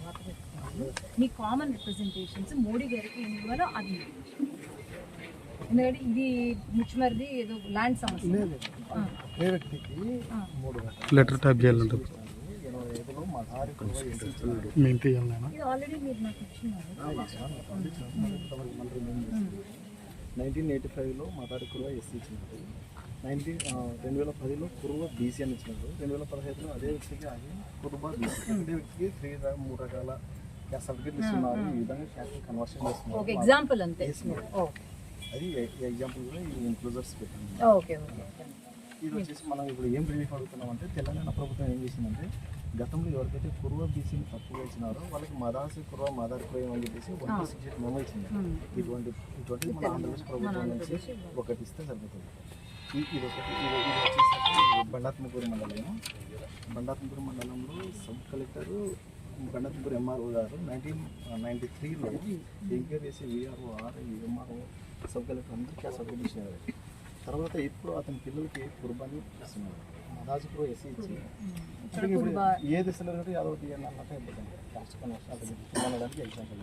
తర్వాత పెట్టుకున్నాను. మీ common representations Modi గారికి ఏమి ఇవ్వాలో అది, ఎందుకంటే ఇది ముచ్చుమరిది ఏదో ల్యాండ్ సమస్య. లెటర్ టైప్ చేయాలంటే ఇది ఆల్రెడీ మీరు నాకు ఇచ్చినారు. 1985లో మాదారి కుర్వ ఎస్సీ ఇచ్చినారు. 2010లో కుర్వ బీసీ అని ఇచ్చినారు. 2015లో అదే వ్యక్తికి ఆగి కుర్వ బీసీ, అదే వ్యక్తికి 3 రకాల క్యాస్ట్ సర్టిఫికేట్ ఇస్తున్నారు. ఈ విధంగా క్యాస్ట్ కన్వర్షన్ చేస్తున్నారు. ఓకే, ఎగ్జాంపుల్ అంతే. అది ఎగ్జాంపుల్ కూడా ఈ ఇంక్లూజర్స్ పెట్టాము. ఓకే. ఇది వచ్చేసి మనం ఇప్పుడు ఏం రిలీఫ్ అడుగుతున్నామంటే, తెలంగాణ ప్రభుత్వం ఏం చేసిందంటే, గతంలో ఎవరికైతే కుర్వ బీసీని తప్పుగా ఇచ్చినారో వాళ్ళకి మదాసి కుర్వ మాదారి కుర్వ అని చెప్పేసి 168 మెమో ఇచ్చింది. ఇటువంటి మన ఆంధ్రప్రదేశ్ ప్రభుత్వం నుంచి ఒకటి ఇస్తే సరిపోతుంది. ఇది వచ్చేసరికి బండాత్మకూరు మండలము. బండాత్మకూరు మండలంలో సబ్ కలెక్టర్ బండాత్మకూరు ఎంఆర్ఓ గారు 1993లో ఎంక్వైరీ చేసి VRO RI MRO sub collector అందరూ క్యాస్ట్ సర్టిఫికేట్ ఇచ్చినారు. తర్వాత ఇప్పుడు అతని పిల్లలకి కుర్బానీ ఇస్తున్నారు. మదాసి కుర్వ ఎస్సీ ఇచ్చి ఏది ఇస్తున్నారు అంటే యాదవ్ తీయాలి అన్నట్టు అయిపోతుంది. క్యాస్ట్ కన్వర్షన్ అతను అనడానికి ఎగ్జాంపుల్.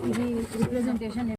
ఇది రిప్రజెంటేషన్